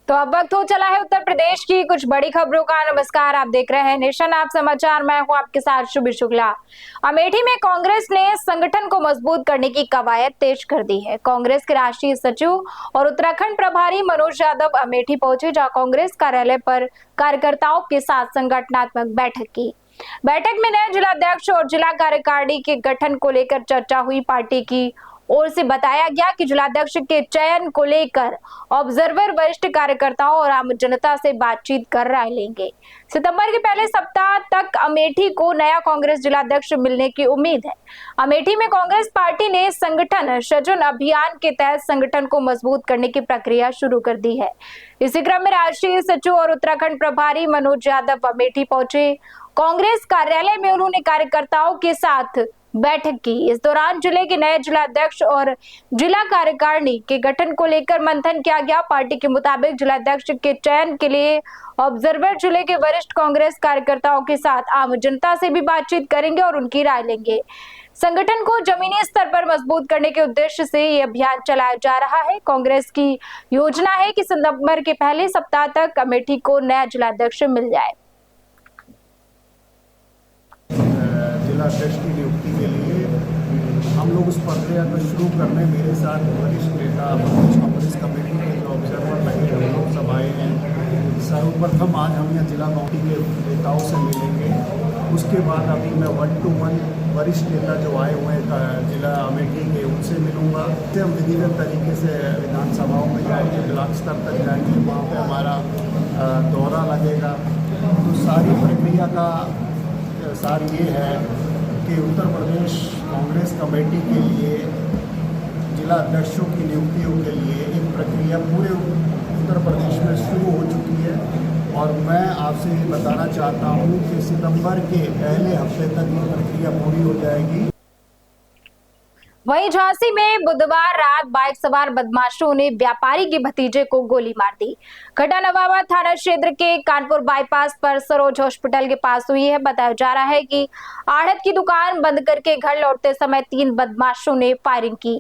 तो अब वक्त हो चला है उत्तर प्रदेश की कुछ बड़ी खबरों का। नमस्कार, आप देख रहे हैं नेशन आप समाचार। मैं हूं आपके साथ शुभी शुक्ला। अमेठी में कांग्रेस ने संगठन को मजबूत करने की कवायद तेज कर दी है। कांग्रेस के राष्ट्रीय सचिव और उत्तराखंड प्रभारी मनोज यादव अमेठी पहुंचे, जहां कांग्रेस कार्यालय पर कार्यकर्ताओं के साथ संगठनात्मक बैठक की। बैठक में नए जिलाध्यक्ष और जिला कार्यकारिणी के गठन को लेकर चर्चा हुई। पार्टी की ओर से बताया गया कि जिलाध्यक्ष के चयन को लेकर ऑब्जर्वर वरिष्ठ कार्यकर्ताओं और आम जनता से बातचीत कर राय लेंगे। सितंबर के पहले सप्ताह तक अमेठी को नया कांग्रेस जिलाध्यक्ष मिलने की उम्मीद है। अमेठी में कांग्रेस पार्टी ने संगठन सृजन अभियान के तहत संगठन को मजबूत करने की प्रक्रिया शुरू कर दी है। इसी क्रम में राष्ट्रीय सचिव और उत्तराखंड प्रभारी मनोज यादव अमेठी पहुंचे। कांग्रेस कार्यालय में उन्होंने कार्यकर्ताओं के साथ बैठक की। इस दौरान जिले के नए जिलाध्यक्ष और जिला कार्यकारिणी के गठन को लेकर मंथन किया गया। पार्टी के मुताबिक जिलाध्यक्ष के चयन के लिए ऑब्जर्वर जिले के वरिष्ठ कांग्रेस कार्यकर्ताओं के साथ आम जनता से भी बातचीत करेंगे और उनकी राय लेंगे। संगठन को जमीनी स्तर पर मजबूत करने के उद्देश्य से ये अभियान चलाया जा रहा है। कांग्रेस की योजना है कि सितंबर के पहले सप्ताह तक अमेठी को नया जिलाध्यक्ष मिल जाए। जिलाध्यक्ष की नियुक्ति के लिए हम लोग उस प्रक्रिया को शुरू करने मेरे साथ वरिष्ठ नेता प्रदेश कांग्रेस कमेटी के जो ऑब्जर्वर लगे हम लोग सब आए हैं। सर्वप्रथम आज हम यहाँ जिला कमेटी के नेताओं से मिलेंगे। उसके बाद अभी मैं 1-to-1 वरिष्ठ नेता जो आए हुए हैं जिला अमेठी के उनसे मिलूँगा। इससे हम विधिवत तरीके से विधानसभाओं में जाएंगे, ब्लॉक स्तर तक जाएंगे, वहाँ पर हमारा दौरा लगेगा। तो सारी प्रक्रिया का सार ये है कि उत्तर प्रदेश कांग्रेस कमेटी के लिए जिला अध्यक्षों की नियुक्तियों के लिए एक प्रक्रिया पूरे उत्तर प्रदेश में शुरू हो चुकी है और मैं आपसे ये बताना चाहता हूँ कि सितंबर के पहले हफ्ते तक ये प्रक्रिया पूरी हो जाएगी। वहीं झांसी में बुधवार रात बाइक सवार बदमाशों ने व्यापारी के भतीजे को गोली मार दी। घटना नवाबाद थाना क्षेत्र के कानपुर बाईपास पर सरोज हॉस्पिटल के पास हुई है। बताया जा रहा है कि आढ़त की दुकान बंद करके घर लौटते समय 3 बदमाशों ने फायरिंग की।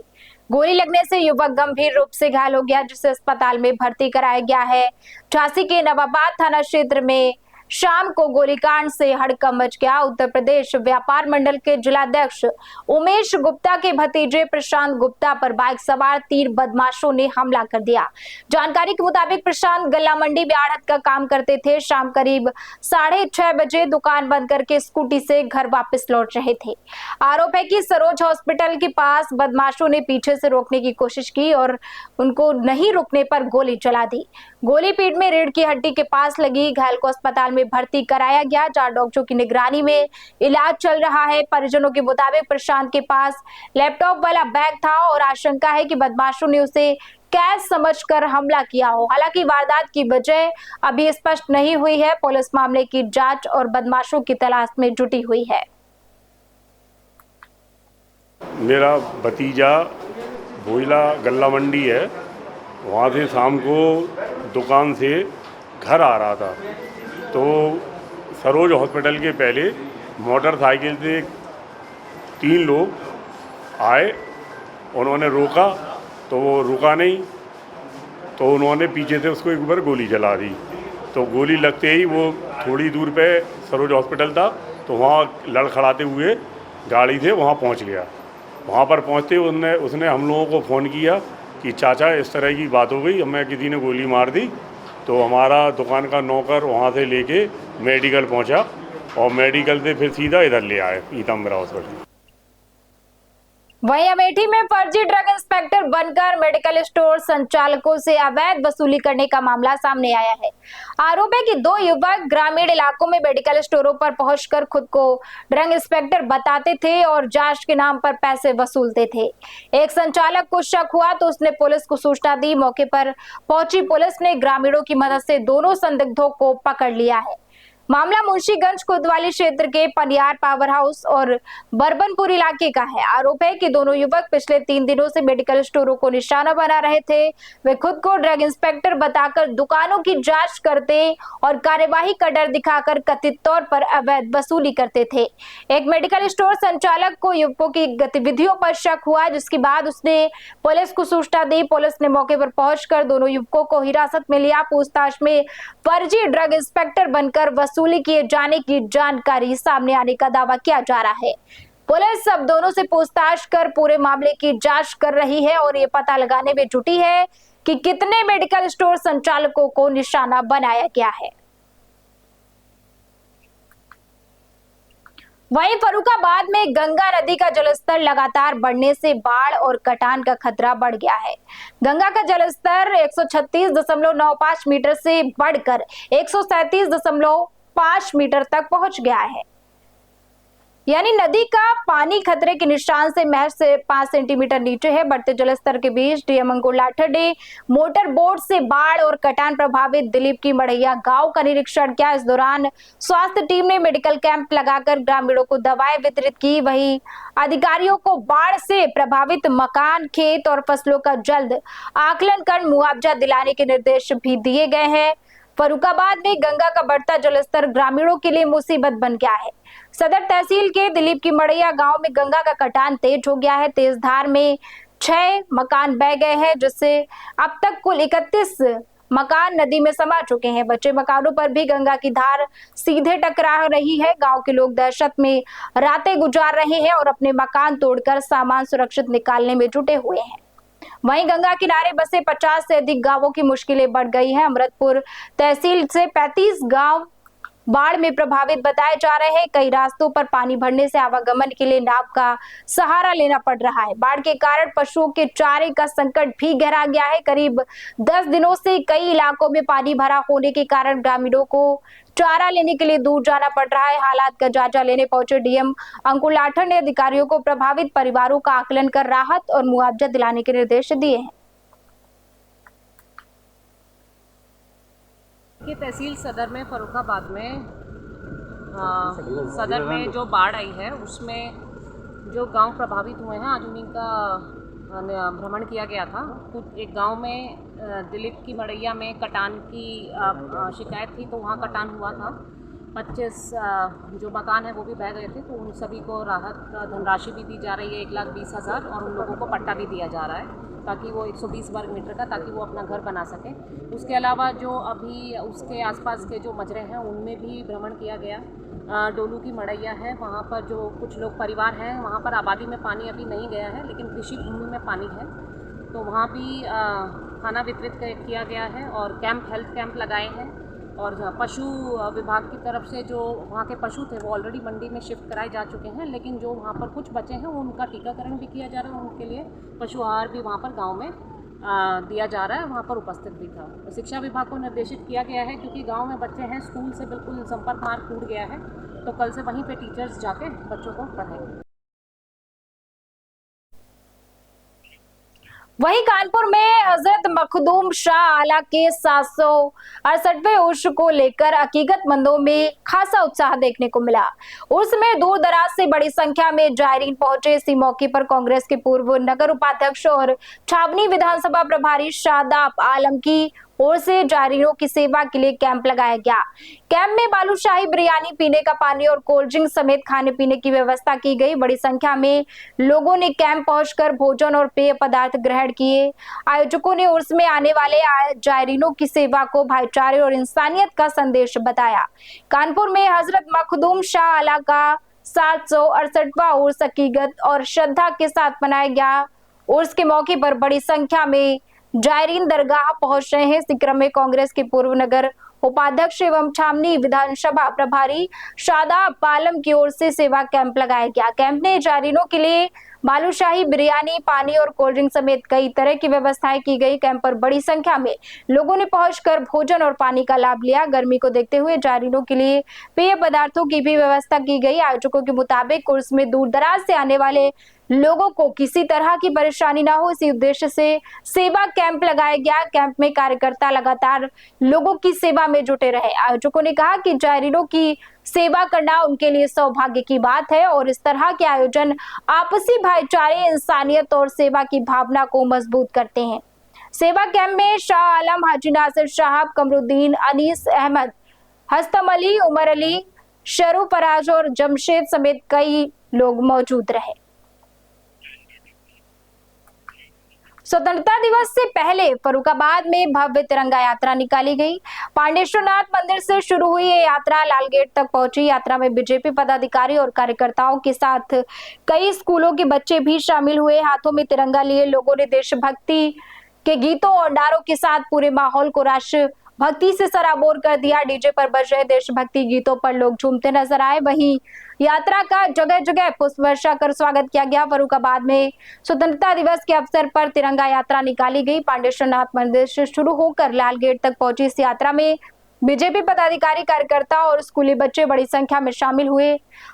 गोली लगने से युवक गंभीर रूप से घायल हो गया, जिसे अस्पताल में भर्ती कराया गया है। झांसी के नवाबाद थाना क्षेत्र में शाम को गोलीकांड से हड़कंप मच गया। उत्तर प्रदेश व्यापार मंडल के जिलाध्यक्ष उमेश गुप्ता के भतीजे प्रशांत गुप्ता पर बाइक सवार 3 बदमाशों ने हमला कर दिया। जानकारी के मुताबिक प्रशांत गल्ला मंडी में आढ़त का काम करते थे। शाम करीब 6:30 बजे दुकान बंद करके स्कूटी से घर वापस लौट रहे थे। आरोप है कि सरोज हॉस्पिटल के पास बदमाशों ने पीछे से रोकने की कोशिश की और उनको नहीं रुकने पर गोली चला दी। गोली पीठ में रीढ़ की हड्डी के पास लगी। घायल को अस्पताल में भर्ती कराया गया, जहां डॉक्टरों की निगरानी में इलाज चल रहा है। परिजनों के मुताबिक प्रशांत के पास लैपटॉप वाला बैग था और आशंका है कि बदमाशों ने उसे कैश समझकर हमला किया हो। हालांकि वारदात की वजह अभी स्पष्ट नहीं हुई है। पुलिस मामले की जांच और बदमाशों की तलाश में जुटी हुई है। मेरा भतीजा भोइला गल्ला मंडी है, वहाँ से शाम को दुकान से घर आ रहा था तो सरोज हॉस्पिटल के पहले मोटरसाइकिल से 3 लोग आए। उन्होंने रोका तो वो रुका नहीं, तो उन्होंने पीछे से उसको एक बार गोली चला दी। तो गोली लगते ही वो थोड़ी दूर पे सरोज हॉस्पिटल था, तो वहाँ लड़खड़ाते हुए गाड़ी से वहाँ पहुँच गया। वहाँ पर पहुँचते उसने हम लोगों को फ़ोन किया कि चाचा इस तरह की बात हो गई, हमें किसी ने गोली मार दी। तो हमारा दुकान का नौकर वहाँ से लेके मेडिकल पहुँचा और मेडिकल से फिर सीधा इधर ले आए पीताम्बरा हॉस्पिटल। वहीं अमेठी में फर्जी ड्रग इंस्पेक्टर बनकर मेडिकल स्टोर संचालकों से अवैध वसूली करने का मामला सामने आया है। आरोप है कि 2 युवक ग्रामीण इलाकों में मेडिकल स्टोरों पर पहुंचकर खुद को ड्रग इंस्पेक्टर बताते थे और जांच के नाम पर पैसे वसूलते थे। एक संचालक को शक हुआ तो उसने पुलिस को सूचना दी। मौके पर पहुंची पुलिस ने ग्रामीणों की मदद से दोनों संदिग्धों को पकड़ लिया है। मामला मुंशीगंज कोतवाली क्षेत्र के पनियार पावर हाउस और बरबनपुर इलाके का है। आरोप है कि दोनों युवक पिछले 3 दिनों से मेडिकल स्टोरों को निशाना बना रहे थे। वे खुद को ड्रग इंस्पेक्टर बताकर दुकानों की जांच करते और कार्यवाही का डर दिखाकर कथित तौर पर अवैध वसूली करते थे। एक मेडिकल स्टोर संचालक को युवकों की गतिविधियों पर शक हुआ, जिसके बाद उसने पुलिस को सूचना दी। पुलिस ने मौके पर पहुंचकर दोनों युवकों को हिरासत में लिया। पूछताछ में फर्जी ड्रग इंस्पेक्टर बनकर वसूली किए जाने की जानकारी सामने आने का दावा किया जा रहा है। पुलिस अब दोनों से पूछताछ कर पूरे मामले की जांच कर रही है और ये पता लगाने में जुटी है कि कितने मेडिकल स्टोर संचालकों को निशाना बनाया गया है। वहीं फर्रुखाबाद में गंगा नदी का जलस्तर लगातार बढ़ने से बाढ़ और कटान का खतरा बढ़ गया है। गंगा का जलस्तर 136.95 मीटर से बढ़कर 137.5 मीटर तक पहुंच गया है। यानी नदी का पानी खतरे के निशान से महज से 5 सेंटीमीटर नीचे है। बढ़ते जलस्तर के बीच डीएम अंकुर लाठर ने मोटर बोट से बाढ़ और कटान प्रभावित दिलीप की मड़ैया गांव का निरीक्षण किया। इस दौरान स्वास्थ्य टीम ने मेडिकल कैंप लगाकर ग्रामीणों को दवाएं वितरित की। वहीं अधिकारियों को बाढ़ से प्रभावित मकान, खेत और फसलों का जल्द आकलन कर मुआवजा दिलाने के निर्देश भी दिए गए हैं। फर्रुखाबाद में गंगा का बढ़ता जलस्तर ग्रामीणों के लिए मुसीबत बन गया है। सदर तहसील के दिलीप की मड़ैया गांव में गंगा का कटान तेज हो गया है। तेज धार में 6 मकान बह गए हैं, जिससे अब तक कुल 31 मकान नदी में समा चुके हैं। बचे मकानों पर भी गंगा की धार सीधे टकरा रही है। गांव के लोग दहशत में रातें गुजार रहे हैं और अपने मकान तोड़कर सामान सुरक्षित निकालने में जुटे हुए हैं। वहीं गंगा किनारे बसे 50 से अधिक गांवों की मुश्किलें बढ़ गई हैं। अमृतपुर तहसील से 35 गांव बाढ़ में प्रभावित बताए जा रहे हैं। कई रास्तों पर पानी भरने से आवागमन के लिए नाव का सहारा लेना पड़ रहा है। बाढ़ के कारण पशुओं के चारे का संकट भी गहरा गया है। करीब 10 दिनों से कई इलाकों में पानी भरा होने के कारण ग्रामीणों को चारा लेने के लिए दूर जाना पड़ रहा है। हालात का जायजा लेने पहुंचे डीएम अंकुर लाठर ने अधिकारियों को प्रभावित परिवारों का आकलन कर राहत और मुआवजा दिलाने के निर्देश दिए हैं। कि तहसील सदर में फर्रुखाबाद में सदर में जो बाढ़ आई है उसमें जो गांव प्रभावित हुए हैं आज उन्हीं का भ्रमण किया गया था। कुछ एक गांव में दिलीप की मड़ैया में कटान की शिकायत थी, तो वहां कटान हुआ था। 25 जो मकान है वो भी बह गए थे, तो उन सभी को राहत धनराशि भी दी जा रही है 1,20,000 और उन लोगों को पट्टा भी दिया जा रहा है ताकि वो 120 वर्ग मीटर का ताकि वो अपना घर बना सकें। उसके अलावा जो अभी उसके आसपास के जो मजरे हैं उनमें भी भ्रमण किया गया। डोलू की मड़ैया है, वहाँ पर जो कुछ लोग परिवार हैं वहाँ पर आबादी में पानी अभी नहीं गया है लेकिन कृषि भूमि में पानी है, तो वहाँ भी खाना वितरित किया गया है और हेल्थ कैंप लगाए हैं। और पशु विभाग की तरफ से जो वहाँ के पशु थे वो ऑलरेडी मंडी में शिफ्ट कराए जा चुके हैं, लेकिन जो वहाँ पर कुछ बचे हैं वो उनका टीकाकरण भी किया जा रहा है। उनके लिए पशु आहार भी वहाँ पर गांव में दिया जा रहा है, वहाँ पर उपस्थित भी था। तो शिक्षा विभाग को निर्देशित किया गया है क्योंकि गांव में बच्चे हैं, स्कूल से बिल्कुल संपर्क मार्ग टूट गया है, तो कल से वहीं पे टीचर्स जाके बच्चों को पढ़ाएंगे। वहीं कानपुर में हजरत मखदूम शाह आला के 768वें उर्स को लेकर अकीकतमंदों में खासा उत्साह देखने को मिला। उर्स में दूर दराज से बड़ी संख्या में जायरीन पहुंचे। इसी मौके पर कांग्रेस के पूर्व नगर उपाध्यक्ष और छावनी विधानसभा प्रभारी शादाब आलम की ओर से जायरीनों की सेवा के लिए कैंप लगाया गया। कैंप में बालूशाही बिरयानी, पीने का पानी और कोल्ड ड्रिंक समेत खाने पीने की व्यवस्था की गई। बड़ी संख्या में लोगों ने कैंप पहुंचकर भोजन और पेय पदार्थ ग्रहण किए। आयोजकों ने उर्स में आने वाले जायरीनों की सेवा को भाईचारे और इंसानियत का संदेश बताया। कानपुर में हजरत मखदूम शाह आला का 768वां उर्स अकीकत और श्रद्धा के साथ मनाया गया। उर्स के मौके पर बड़ी संख्या में जायरीन दरगाह पहुंच रहे हैं। इस क्रम में कांग्रेस के पूर्व नगर उपाध्यक्ष एवं छावनी विधानसभा प्रभारी शादाब आलम की ओर से सेवा कैंप लगाया गया। कैंप में जायरीनों के लिए बालूशाही बिरयानी, पानी और कोल्ड ड्रिंक समेत कई तरह की व्यवस्थाएं की गई। कैंप पर बड़ी संख्या में लोगों ने पहुंचकर भोजन और पानी का लाभ लिया। गर्मी को देखते हुए जायरीनों के लिए पेय पदार्थों की भी व्यवस्था की गई। आयोजकों के मुताबिक उर्स में दूर दराज से आने वाले लोगों को किसी तरह की परेशानी ना हो, इसी उद्देश्य से सेवा कैंप लगाया गया। कैंप में कार्यकर्ता लगातार लोगों की सेवा में जुटे रहे। आयोजकों ने कहा कि जायरीनों की सेवा करना उनके लिए सौभाग्य की बात है और इस तरह के आयोजन आपसी भाईचारे, इंसानियत और सेवा की भावना को मजबूत करते हैं। सेवा कैंप में शाह आलम, हाजी नासिर साहब, कमरुद्दीन, अनीस अहमद, हस्तम अली, उमर अली, शरू फराज और जमशेद समेत कई लोग मौजूद रहे। स्वतंत्रता दिवस से पहले फर्रुखाबाद में भव्य तिरंगा यात्रा निकाली गई। पांडेश्वरनाथ मंदिर से शुरू हुई ये यात्रा लालगेट तक पहुंची। यात्रा में बीजेपी पदाधिकारी और कार्यकर्ताओं के साथ कई स्कूलों के बच्चे भी शामिल हुए। हाथों में तिरंगा लिए लोगों ने देशभक्ति के गीतों और नारों के साथ पूरे माहौल को राष्ट्र भक्ति से सराबोर कर दिया। डीजे पर बज रहे देशभक्ति गीतों पर लोग झूमते नजर आए। वहीं यात्रा का जगह जगह पुष्प वर्षा कर स्वागत किया गया। फर्रुखाबाद में स्वतंत्रता दिवस के अवसर पर तिरंगा यात्रा निकाली गई। पांडेश्वरनाथ मंदिर से शुरू होकर लालगेट तक पहुंची इस यात्रा में बीजेपी पदाधिकारी, कार्यकर्ता और स्कूली बच्चे बड़ी संख्या में शामिल हुए।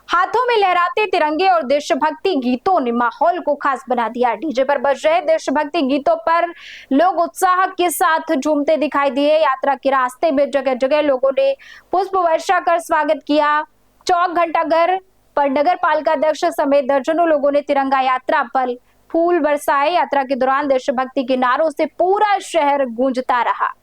हाथों में लहराते तिरंगे और देशभक्ति गीतों ने माहौल को खास बना दिया। डीजे पर बज रहे देशभक्ति गीतों पर लोग उत्साह के साथ झूमते दिखाई दिए। यात्रा के रास्ते में जगह जगह लोगों ने पुष्प वर्षा कर स्वागत किया। चौक घंटाघर पर नगर पालिका अध्यक्ष समेत दर्जनों लोगों ने तिरंगा यात्रा पर फूल बरसाए। यात्रा के दौरान देशभक्ति के नारों से पूरा शहर गूंजता रहा।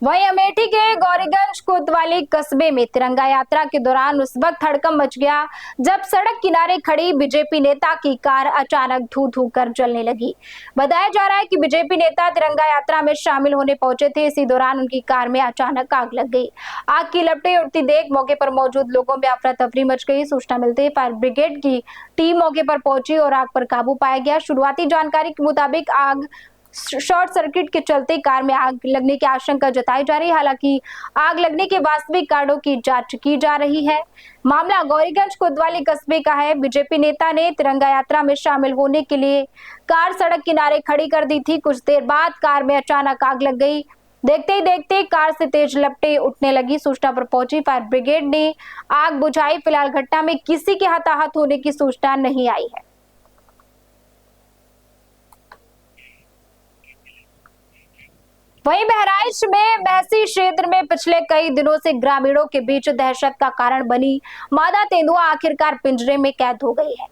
वहीं अमेठी के गौरीगंज कोतवाली कस्बे में तिरंगा यात्रा के दौरान उस वक्त हड़कंप मच गया जब सड़क किनारे खड़ी बीजेपी नेता की कार अचानक धू धू कर जलने लगी। बताया जा रहा है कि बीजेपी नेता तिरंगा यात्रा में शामिल होने पहुंचे थे। इसी दौरान उनकी कार में अचानक आग लग गई। आग की लपटें उड़ती देख मौके पर मौजूद लोगों में अफरा तफरी मच गई। सूचना मिलते ही फायर ब्रिगेड की टीम मौके पर पहुंची और आग पर काबू पाया गया। शुरुआती जानकारी के मुताबिक आग शॉर्ट सर्किट के चलते कार में आग लगने की आशंका जताई जा रही है। हालांकि आग लगने के वास्तविक कारणों की जांच की जा रही है। मामला गौरीगंज कोतवाली कस्बे का है। बीजेपी नेता ने तिरंगा यात्रा में शामिल होने के लिए कार सड़क किनारे खड़ी कर दी थी। कुछ देर बाद कार में अचानक आग लग गई। देखते ही देखते कार से तेज लपटें उठने लगी। सूचना पर पहुंची फायर ब्रिगेड ने आग बुझाई। फिलहाल घटना में किसी के हताहत होने की सूचना नहीं आई है। वहीं बहराइच में महसी क्षेत्र में पिछले कई दिनों से ग्रामीणों के बीच दहशत का कारण बनी मादा तेंदुआ आखिरकार पिंजरे में कैद हो गई है।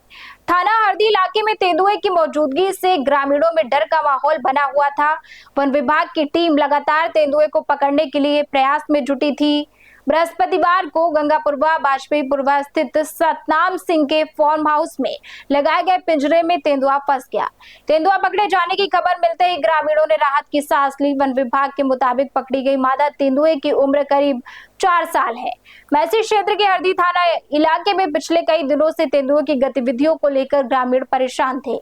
थाना हरदी इलाके में तेंदुए की मौजूदगी से ग्रामीणों में डर का माहौल बना हुआ था। वन विभाग की टीम लगातार तेंदुए को पकड़ने के लिए प्रयास में जुटी थी। बृहस्पतिवार को गंगापुरवा बाजपेयीपुरवा स्थित सतनाम सिंह के फार्म हाउस में लगाए गए पिंजरे में तेंदुआ फंस गया। तेंदुआ पकड़े जाने की खबर मिलते ही ग्रामीणों ने राहत की सांस ली। वन विभाग के मुताबिक पकड़ी गई मादा तेंदुए की उम्र करीब 4 साल है। मैसी क्षेत्र के हरदी थाना इलाके में पिछले कई दिनों से तेंदुए की गतिविधियों को लेकर ग्रामीण परेशान थे।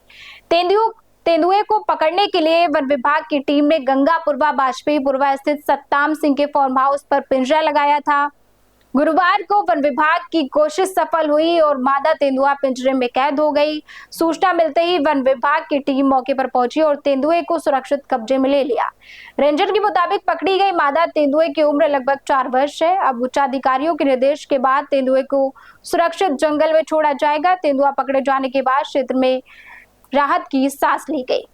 तेंदुए को पकड़ने के लिए वन विभाग की टीम ने गंगापुरवा बाजपेयीपुरवा स्थित सतनाम सिंह के फार्म हाउस पर पिंजरा लगाया था। गुरुवार को वन विभाग की कोशिश सफल हुई और मादा तेंदुआ पिंजरे में कैद हो गई। सूचना मिलते ही वन विभाग की टीम मौके पर पहुंची और तेंदुए को सुरक्षित कब्जे में ले लिया। रेंजर के मुताबिक पकड़ी गई मादा तेंदुए की उम्र लगभग 4 वर्ष है। अब उच्च अधिकारियों के निर्देश के बाद तेंदुए को सुरक्षित जंगल में छोड़ा जाएगा। तेंदुआ पकड़े जाने के बाद क्षेत्र में राहत की सांस ली गई।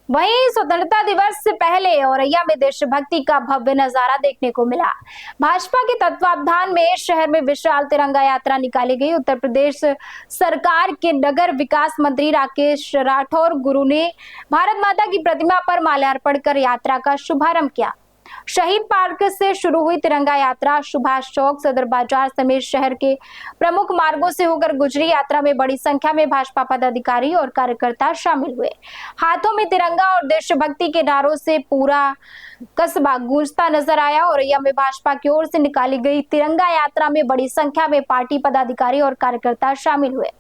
वहीं स्वतंत्रता दिवस से पहले औरैया में देशभक्ति का भव्य नजारा देखने को मिला। भाजपा के तत्वावधान में शहर में विशाल तिरंगा यात्रा निकाली गई। उत्तर प्रदेश सरकार के नगर विकास मंत्री राकेश राठौर गुरु ने भारत माता की प्रतिमा पर माल्यार्पण कर यात्रा का शुभारंभ किया। शहीद पार्क से शुरू हुई तिरंगा यात्रा सुभाष चौक, सदर बाजार समेत शहर के प्रमुख मार्गों से होकर गुजरी। यात्रा में बड़ी संख्या में भाजपा पदाधिकारी और कार्यकर्ता शामिल हुए। हाथों में तिरंगा और देशभक्ति के नारों से पूरा कस्बा गूंजता नजर आया। औरैया में भाजपा की ओर से निकाली गई तिरंगा यात्रा में बड़ी संख्या में पार्टी पदाधिकारी और कार्यकर्ता शामिल हुए।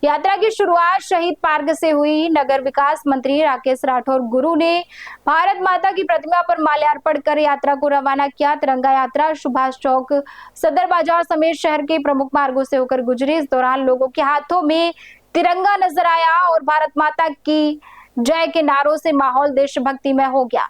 यात्रा की शुरुआत शहीद पार्क से हुई। नगर विकास मंत्री राकेश राठौर गुरु ने भारत माता की प्रतिमा पर माल्यार्पण कर यात्रा को रवाना किया। तिरंगा यात्रा सुभाष चौक, सदर बाजार समेत शहर के प्रमुख मार्गों से होकर गुजरी। इस दौरान लोगों के हाथों में तिरंगा नजर आया और भारत माता की जय के नारों से माहौल देशभक्ति में हो गया।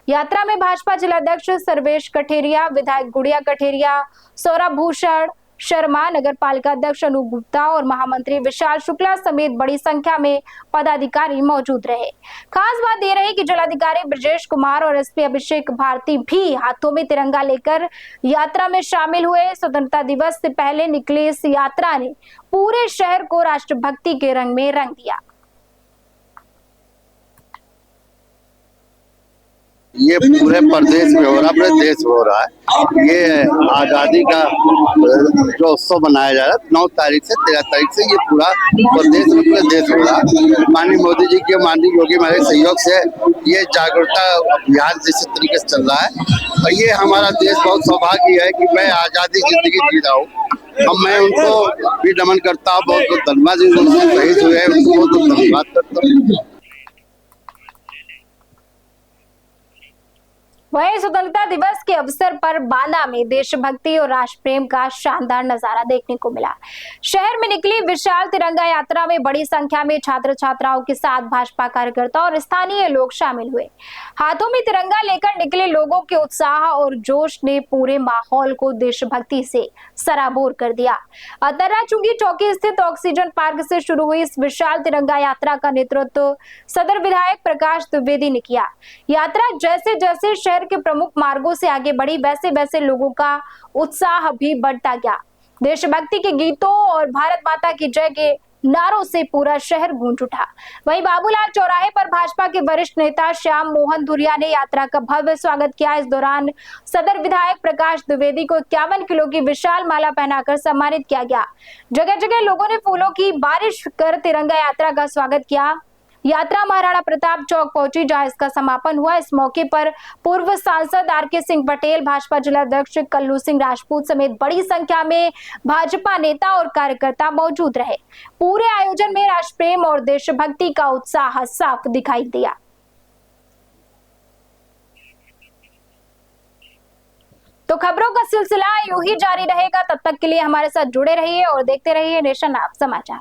यात्रा में भाजपा जिलाध्यक्ष सर्वेश कठेरिया, विधायक गुड़िया कठेरिया, सौरभ भूषण शर्मा, नगर पालिका अध्यक्ष अनूप गुप्ता और महामंत्री विशाल शुक्ला समेत बड़ी संख्या में पदाधिकारी मौजूद रहे। खास बात यह रही कि जिलाधिकारी ब्रजेश कुमार और एसपी अभिषेक भारती भी हाथों में तिरंगा लेकर यात्रा में शामिल हुए। स्वतंत्रता दिवस से पहले निकली इस यात्रा ने पूरे शहर को राष्ट्रभक्ति के रंग में रंग दिया। ये पूरे प्रदेश में हो रहा, पूरे देश में हो रहा है। ये आज़ादी का जो उत्सव मनाया जा रहा है 9 तारीख से 13 तारीख से, ये पूरा प्रदेश में पूरे देश हो रहा है। माननीय मोदी जी के, माननीय योगी हमारे सहयोग से ये जागरूकता अभियान जिस तरीके से चल रहा है, और ये हमारा देश बहुत सौभाग्य है कि मैं आज़ादी जिंदगी जी रहा हूँ। अब मैं उनको भी नमन करता हूँ, बहुत बहुत धन्यवाद। उनसे शहीद हुए हैं उनको बहुत बहुत धन्यवाद करता हूँ। वहीं स्वतंत्रता दिवस के अवसर पर बांदा में देशभक्ति और राष्ट्र प्रेम का शानदार नजारा देखने को मिला। शहर में निकली विशाल तिरंगा यात्रा में बड़ी संख्या में छात्र छात्राओं के साथ भाजपा कार्यकर्ता और स्थानीय लोग शामिल हुए। हाथों में तिरंगा लेकर निकले लोगों के उत्साह और जोश ने पूरे माहौल को देशभक्ति से सराबोर कर दिया। अतर्रा चुंगी चौकी स्थित ऑक्सीजन पार्क से शुरू हुई इस विशाल तिरंगा यात्रा का नेतृत्व सदर विधायक प्रकाश द्विवेदी ने किया। यात्रा जैसे जैसे शहर के प्रमुख मार्गों से आगे बढ़ी, वैसे वैसे लोगों का उत्साह भी बढ़ता गया। देशभक्ति के गीतों और भारत माता की जय के नारों से पूरा शहर गूंज उठा। वहीं बाबूलाल चौराहे पर भाजपा के वरिष्ठ नेता श्याम मोहन धुरिया ने यात्रा का भव्य स्वागत किया। इस दौरान सदर विधायक प्रकाश द्विवेदी को 51 किलो की विशाल माला पहनाकर सम्मानित किया गया। जगह जगह लोगों ने फूलों की बारिश कर तिरंगा यात्रा का स्वागत किया। यात्रा महाराणा प्रताप चौक पहुंची, जहां इसका समापन हुआ। इस मौके पर पूर्व सांसद आरके सिंह पटेल, भाजपा जिलाध्यक्ष कल्लू सिंह राजपूत समेत बड़ी संख्या में भाजपा नेता और कार्यकर्ता मौजूद रहे। पूरे आयोजन में राष्ट्र प्रेम और देशभक्ति का उत्साह साफ दिखाई दिया। तो खबरों का सिलसिला यूं ही जारी रहेगा। तब तक के लिए हमारे साथ जुड़े रहिए और देखते रहिए नेशन आप समाचार।